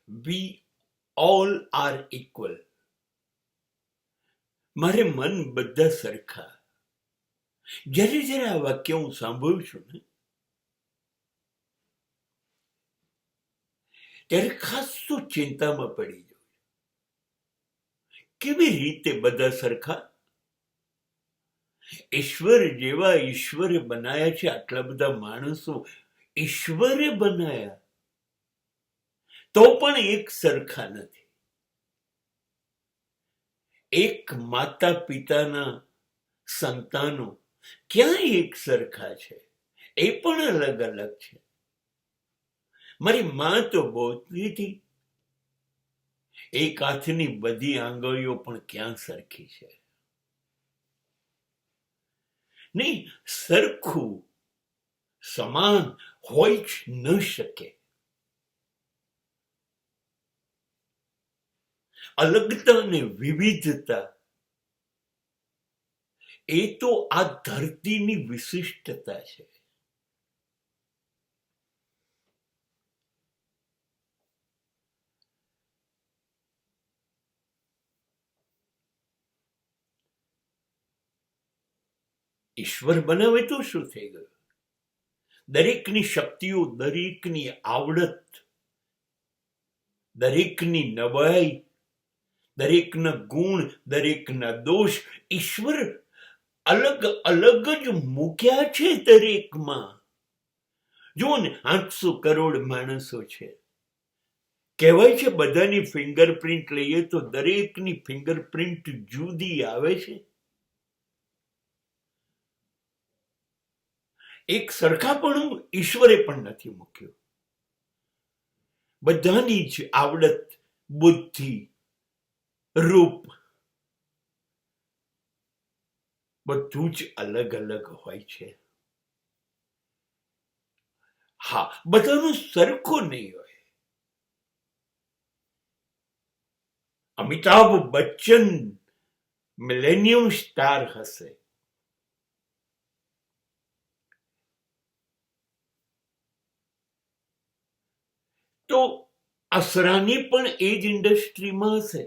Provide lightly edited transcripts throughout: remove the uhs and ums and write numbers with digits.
We all are equal. મારે મન બધા સરખા. જ્યારે જ્યારે આ વાક્ય હું સાંભળું છું ને, ત્યારે ખાસ શું ચિંતામાં પડી જાઉં. કેવી રીતે બધા સરખા? ઈશ્વર જેવા ઈશ્વરે બનાયા છે. આટલા બધા માણસો ઈશ્વરે બનાયા, તો પણ એક સરખા નથી. એક માતા પિતાના સંતાનો ક્યાં એક સરખા છે? એ પણ અલગ અલગ છે. મારી માં તો બોલતી હતી, એક હાથની બધી આંગળીઓ પણ ક્યાં સરખી છે? નહીં, સરખું સમાન હોય જ ન શકે. અલગતા અને વિવિધતા એ તો આ ધરતીની વિશિષ્ટતા છે. ઈશ્વર બનાવે તો શું થઈ ગયું? દરેકની શક્તિઓ, દરેકની આવડત, દરેકની નબળાઈ, દરેકના ગુણ, દરેકના દોષ ઈશ્વર અલગ અલગ જ મૂક્યા છે દરેકમાં. જુઓ ને, 800 કરોડ માણસો છે. કહેવાય છે બધાની ફિંગરપ્રિન્ટ લઈએ તો દરેકની ફિંગરપ્રિન્ટ જુદી આવે છે. એક સરખાપણું ઈશ્વરે પણ નથી મૂક્યું. બધાની જ આવડત, બુદ્ધિ, રૂપ બધું જ અલગ અલગ હોય છે. હા, બધાનું સરખું નહીં હોય. અમિતાભ બચ્ચન મિલેનિયમ સ્ટાર હશે, તો અસરાની પણ એ જ ઇન્ડસ્ટ્રીમાં હશે.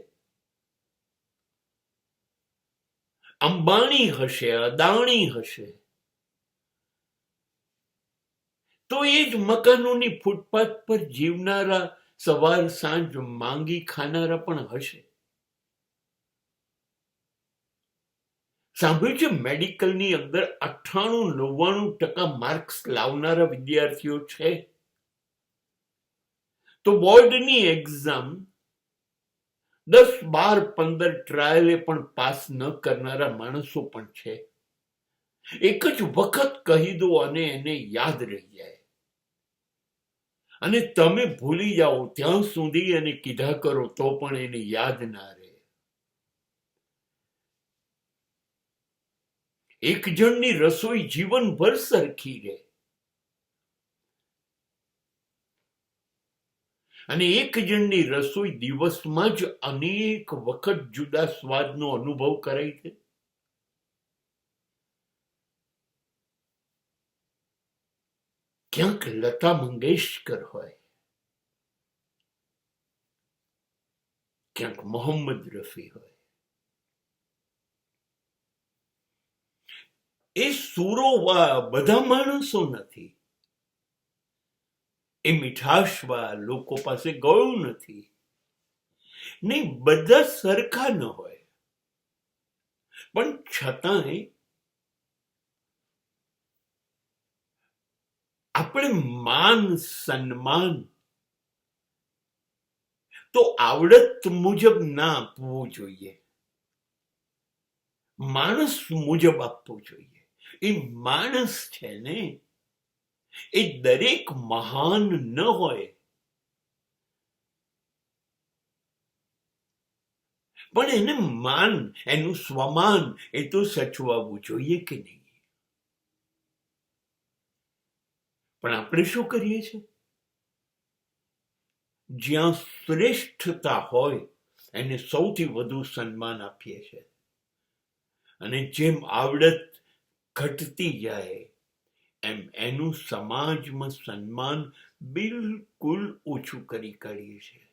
અંબાણી હશે, અદાણી હશે, તો એ જ મકાનોની ફૂટપાથ પર જીવનારા, સવાર સાંજ માંગી ખાનારા પણ હશે. સાંભળ્યું છે મેડિકલની અંદર 98-99% માર્ક્સ લાવનારા વિદ્યાર્થીઓ છે. તો બોર્ડની એક્ઝામ 10, 12, 15 ટ્રાયલે પણ પાસ ન કરનારા માણસો પણ છે. એક જ વખત કહી દો અને એને યાદ રહી જાય, અને તમે ભૂલી જાઓ ત્યાં સુધી એને કીધા કરો તો પણ એને યાદ ના રહે. એક જણની રસોઈ જીવનભર સરખી રહે, અને એક જણની રસોઈ દિવસમાં જ અનેક વખત જુદા સ્વાદનો અનુભવ કરાય છે. ક્યાંક લતા મંગેશકર હોય, ક્યાંક મોહમ્મદ રફી હોય. એ સુરો બધા માણસો નથી. એ મીઠાશવા લોકો પાસે ગળું નથી. નહીં, બધા સરખા ન હોય, પણ છતાંય આપણે માન સન્માન તો આવડત મુજબ ના આપવું જોઈએ, માણસ મુજબ આપવું જોઈએ. એ માણસ છે ને, એ દરેક મહાન ન હોય, પણ એને માન, એનું સ્વમાન એ તો સચવાવું જોઈએ કે નહીં. પણ આપણે શું કરીએ છીએ? જ્યાં શ્રેષ્ઠતા હોય એને સૌથી વધુ સન્માન આપીએ છીએ, અને જેમ આવડત ઘટતી જાય એમ એનું સમાજમાં સન્માન બિલકુલ ઓછું કરી કાઢીએ છીએ.